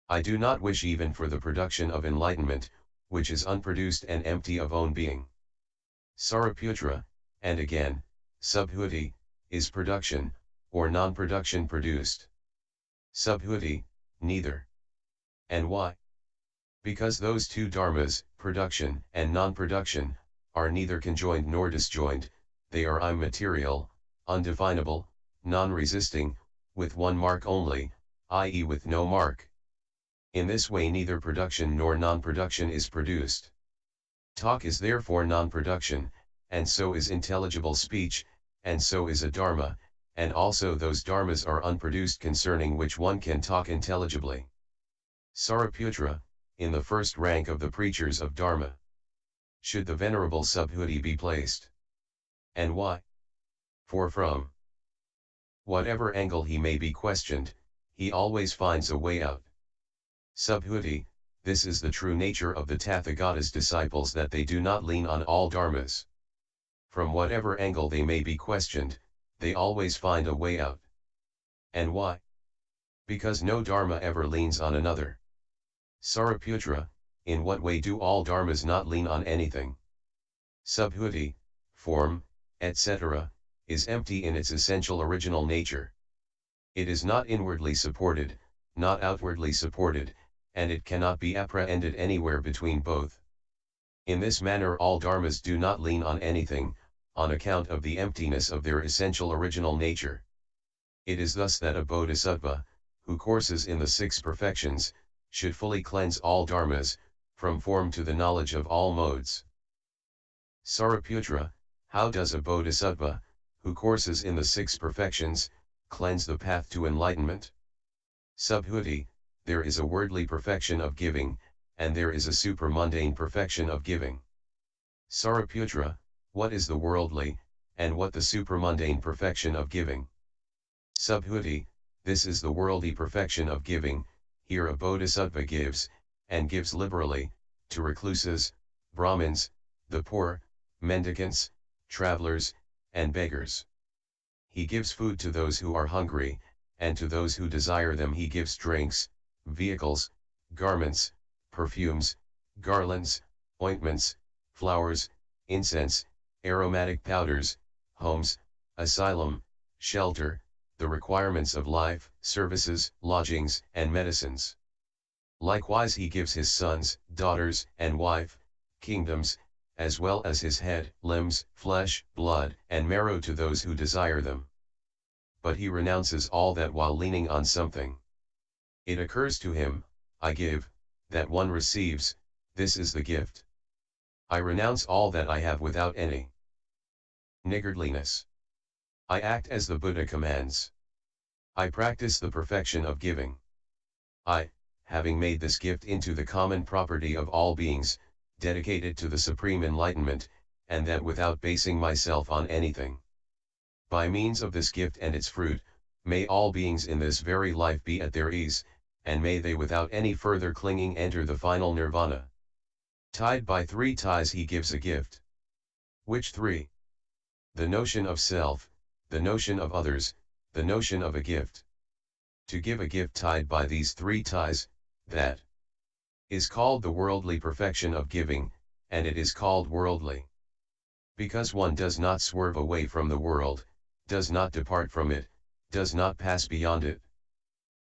I do not wish even for the production of enlightenment, which is unproduced and empty of own being. Sariputra, and again, Subhuti, is production, or non-production produced? Subhuti, neither. And why? Because those two dharmas, production and non-production, are neither conjoined nor disjoined, they are immaterial, undefinable, non-resisting, with one mark only, i.e. with no mark. In this way neither production nor non-production is produced. Talk is therefore non-production, and so is intelligible speech, and so is a dharma, and also those dharmas are unproduced concerning which one can talk intelligibly. Sariputra, in the first rank of the preachers of dharma, should the venerable Subhuti be placed. And why? For from whatever angle he may be questioned, he always finds a way out. Subhuti, this is the true nature of the Tathagata's disciples, that they do not lean on all dharmas. From whatever angle they may be questioned, they always find a way out. And why? Because no dharma ever leans on another. Sariputra, in what way do all dharmas not lean on anything? Subhuti, form, etc., is empty in its essential original nature. It is not inwardly supported, not outwardly supported, and it cannot be apprehended anywhere between both. In this manner all dharmas do not lean on anything, on account of the emptiness of their essential original nature. It is thus that a bodhisattva, who courses in the six perfections, should fully cleanse all dharmas, from form to the knowledge of all modes. Sariputra, how does a bodhisattva, who courses in the six perfections, cleanse the path to enlightenment? Subhuti, there is a worldly perfection of giving, and there is a supramundane perfection of giving. Sariputra, what is the worldly, and what the supramundane perfection of giving? Subhuti, this is the worldly perfection of giving. Here a bodhisattva gives, and gives liberally, to recluses, Brahmins, the poor, mendicants, travelers, and beggars. He gives food to those who are hungry, and to those who desire them he gives drinks, vehicles, garments, perfumes, garlands, ointments, flowers, incense, aromatic powders, homes, asylum, shelter, the requirements of life, services, lodgings, and medicines. Likewise he gives his sons, daughters, and wife, kingdoms, as well as his head, limbs, flesh, blood, and marrow to those who desire them. But he renounces all that while leaning on something. It occurs to him, I give, that one receives, this is the gift. I renounce all that I have without any niggardliness. I act as the Buddha commands. I practice the perfection of giving. I, having made this gift into the common property of all beings, dedicate it to the supreme enlightenment, and that without basing myself on anything. By means of this gift and its fruit, may all beings in this very life be at their ease, and may they without any further clinging enter the final nirvana. Tied by 3 ties he gives a gift. Which 3? The notion of self, the notion of others, the notion of a gift. To give a gift tied by these 3 ties, that is called the worldly perfection of giving, and it is called worldly. Because one does not swerve away from the world, does not depart from it, does not pass beyond it.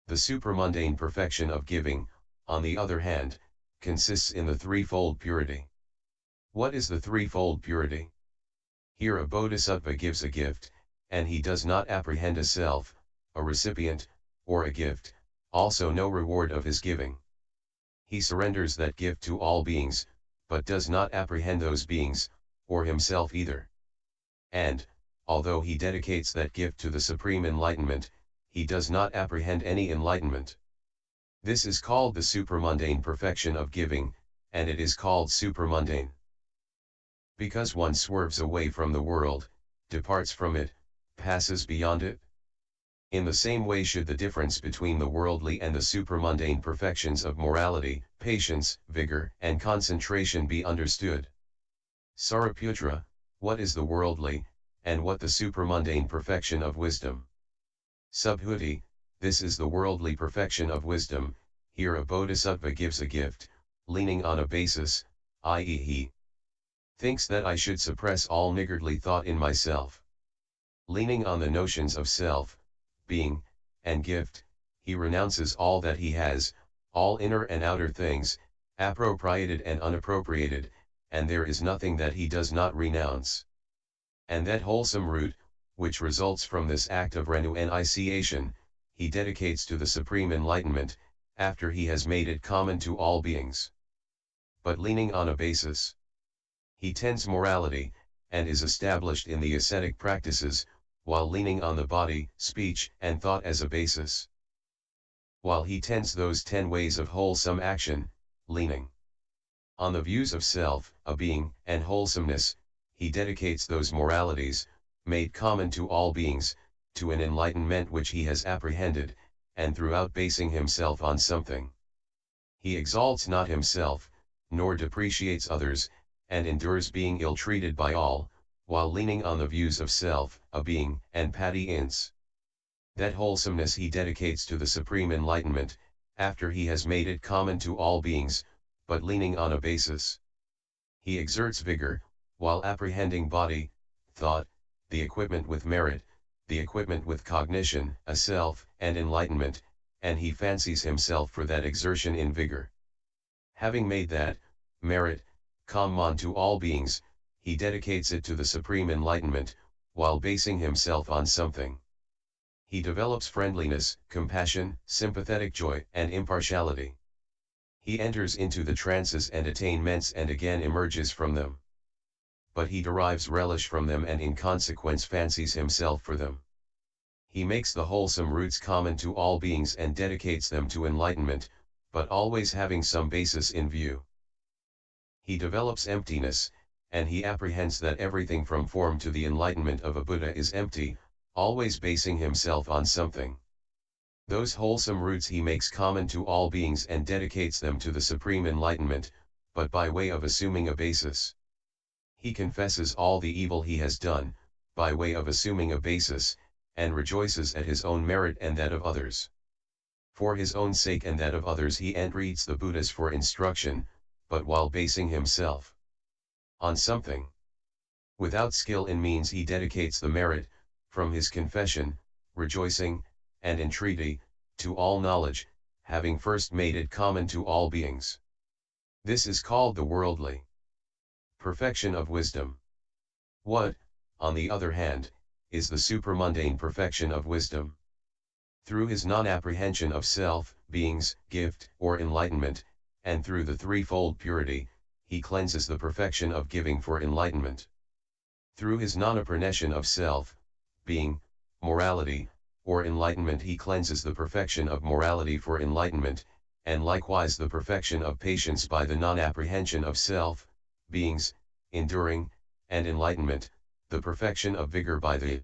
The supramundane perfection of giving, on the other hand, consists in the threefold purity. What is the threefold purity? Here a bodhisattva gives a gift, and he does not apprehend a self, a recipient, or a gift, also no reward of his giving. He surrenders that gift to all beings, but does not apprehend those beings, or himself either. And, although he dedicates that gift to the supreme enlightenment, he does not apprehend any enlightenment. This is called the supramundane perfection of giving, and it is called supramundane. Because one swerves away from the world, departs from it, passes beyond it. In the same way should the difference between the worldly and the supramundane perfections of morality, patience, vigor, and concentration be understood. Sariputra, what is the worldly, and what the supramundane perfection of wisdom? Subhuti, this is the worldly perfection of wisdom. Here a bodhisattva gives a gift, leaning on a basis, i.e. he thinks that I should suppress all niggardly thought in myself. Leaning on the notions of self, being, and gift, he renounces all that he has, all inner and outer things, appropriated and unappropriated, and there is nothing that he does not renounce. And that wholesome root, which results from this act of renunciation, he dedicates to the supreme enlightenment, after he has made it common to all beings. But leaning on a basis, he tends morality, and is established in the ascetic practices, while leaning on the body, speech, and thought as a basis. While he tends those 10 ways of wholesome action, leaning on the views of self, a being, and wholesomeness, he dedicates those moralities, made common to all beings, to an enlightenment which he has apprehended, and throughout basing himself on something. He exalts not himself, nor depreciates others, and endures being ill-treated by all, while leaning on the views of self, a being, and patience. That wholesomeness he dedicates to the supreme enlightenment, after he has made it common to all beings, but leaning on a basis. He exerts vigor, while apprehending body, thought, the equipment with merit, the equipment with cognition, a self, and enlightenment, and he fancies himself for that exertion in vigor. Having made that merit common to all beings, he dedicates it to the supreme enlightenment, while basing himself on something. He develops friendliness, compassion, sympathetic joy, and impartiality. He enters into the trances and attainments and again emerges from them. But he derives relish from them and in consequence fancies himself for them. He makes the wholesome roots common to all beings and dedicates them to enlightenment, but always having some basis in view. He develops emptiness, and he apprehends that everything from form to the enlightenment of a Buddha is empty, always basing himself on something. Those wholesome roots he makes common to all beings and dedicates them to the supreme enlightenment, but by way of assuming a basis. He confesses all the evil he has done, by way of assuming a basis, and rejoices at his own merit and that of others. For his own sake and that of others he entreats the Buddhas for instruction, but while basing himself on something. Without skill in means he dedicates the merit, from his confession, rejoicing, and entreaty, to all knowledge, having first made it common to all beings. This is called the worldly. Perfection of wisdom. What, on the other hand, is the supramundane perfection of wisdom? Through his non-apprehension of self, being's, gift, or enlightenment, and through the threefold purity, he cleanses the perfection of giving for enlightenment. Through his non-apprehension of self, being, morality, or enlightenment, he cleanses the perfection of morality for enlightenment, and likewise the perfection of patience by the non-apprehension of self, beings, enduring, and enlightenment, the perfection of vigor by the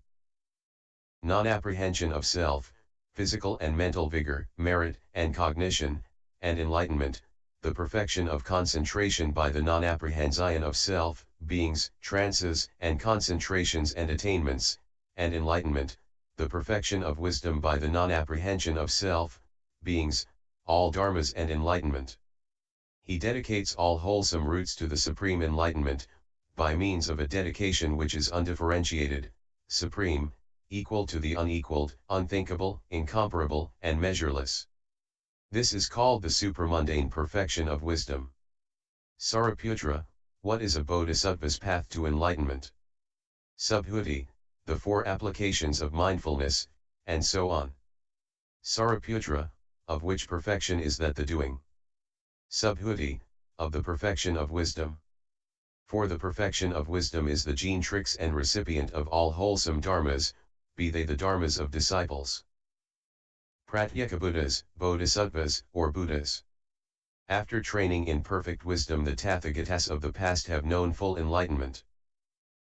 non-apprehension of self, physical and mental vigor, merit, and cognition, and enlightenment, the perfection of concentration by the non-apprehension of self, beings, trances, and concentrations and attainments, and enlightenment, the perfection of wisdom by the non-apprehension of self, beings, all dharmas and enlightenment. He dedicates all wholesome roots to the supreme enlightenment, by means of a dedication which is undifferentiated, supreme, equal to the unequaled, unthinkable, incomparable, and measureless. This is called the supramundane perfection of wisdom. Sariputra, what is a bodhisattva's path to enlightenment? Subhuti, the four applications of mindfulness, and so on. Sariputra, of which perfection is that the doing? Subhuti, of the perfection of wisdom. For the perfection of wisdom is the genitrix and recipient of all wholesome dharmas, be they the dharmas of disciples, Pratyekabuddhas, Bodhisattvas, or Buddhas. After training in perfect wisdom, the Tathagatas of the past have known full enlightenment.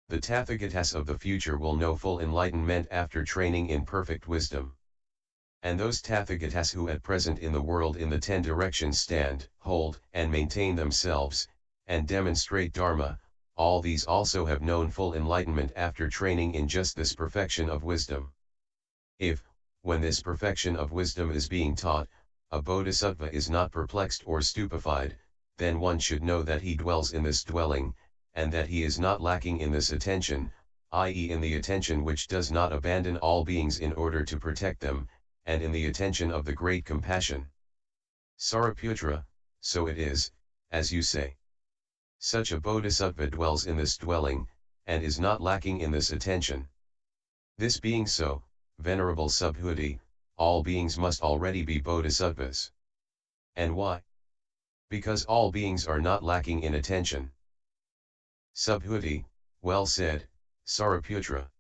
The Tathagatas of the future will know full enlightenment after training in perfect wisdom. And those Tathagatas who at present in the world in the 10 directions stand, hold, and maintain themselves, and demonstrate Dharma, all these also have known full enlightenment after training in just this perfection of wisdom. If, when this perfection of wisdom is being taught, a bodhisattva is not perplexed or stupefied, then one should know that he dwells in this dwelling, and that he is not lacking in this attention, i.e. in the attention which does not abandon all beings in order to protect them, and in the attention of the great compassion. Sariputra, so it is, as you say. Such a bodhisattva dwells in this dwelling, and is not lacking in this attention. This being so, Venerable Subhuti, all beings must already be bodhisattvas. And why? Because all beings are not lacking in attention. Subhuti, well said, Sariputra.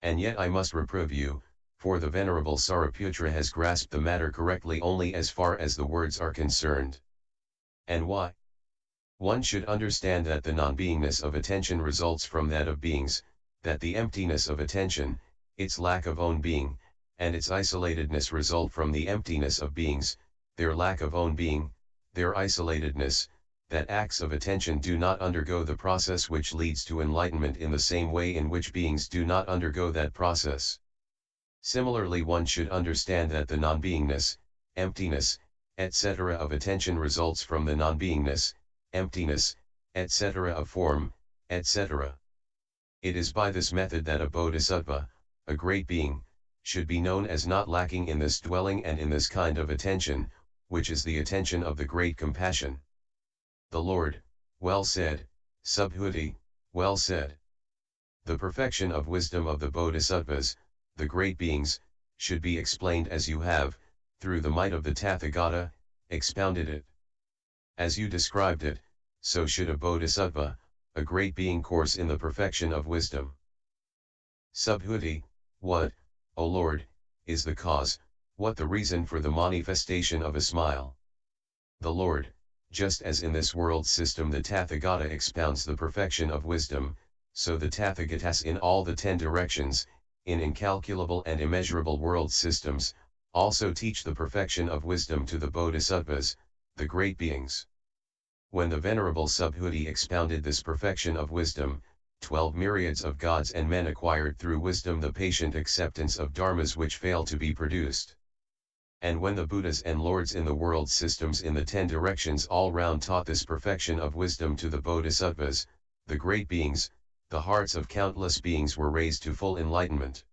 And yet I must reprove you, for the Venerable Sariputra has grasped the matter correctly only as far as the words are concerned. And why? One should understand that the non-beingness of attention results from that of beings, that the emptiness of attention, its lack of own being, and its isolatedness result from the emptiness of beings, their lack of own being, their isolatedness, that acts of attention do not undergo the process which leads to enlightenment in the same way in which beings do not undergo that process. Similarly, one should understand that the non-beingness, emptiness, etc. of attention results from the non-beingness, emptiness, etc. of form, etc. It is by this method that a bodhisattva, a great being, should be known as not lacking in this dwelling and in this kind of attention, which is the attention of the great compassion. The Lord, well said, Subhuti, well said. The perfection of wisdom of the bodhisattvas, the great beings, should be explained as you have, through the might of the Tathagata, expounded it. As you described it, so should a bodhisattva, a great being, course in the perfection of wisdom. Subhuti, what, O Lord, is the cause, what the reason for the manifestation of a smile? The Lord, just as in this world system the Tathagata expounds the perfection of wisdom, so the Tathagatas in all the 10 directions, in incalculable and immeasurable world systems, also teach the perfection of wisdom to the bodhisattvas, the great beings. When the Venerable Subhuti expounded this perfection of wisdom, 12 myriads of gods and men acquired through wisdom the patient acceptance of dharmas which fail to be produced. And when the Buddhas and Lords in the world systems in the 10 directions all round taught this perfection of wisdom to the bodhisattvas, the great beings, the hearts of countless beings were raised to full enlightenment.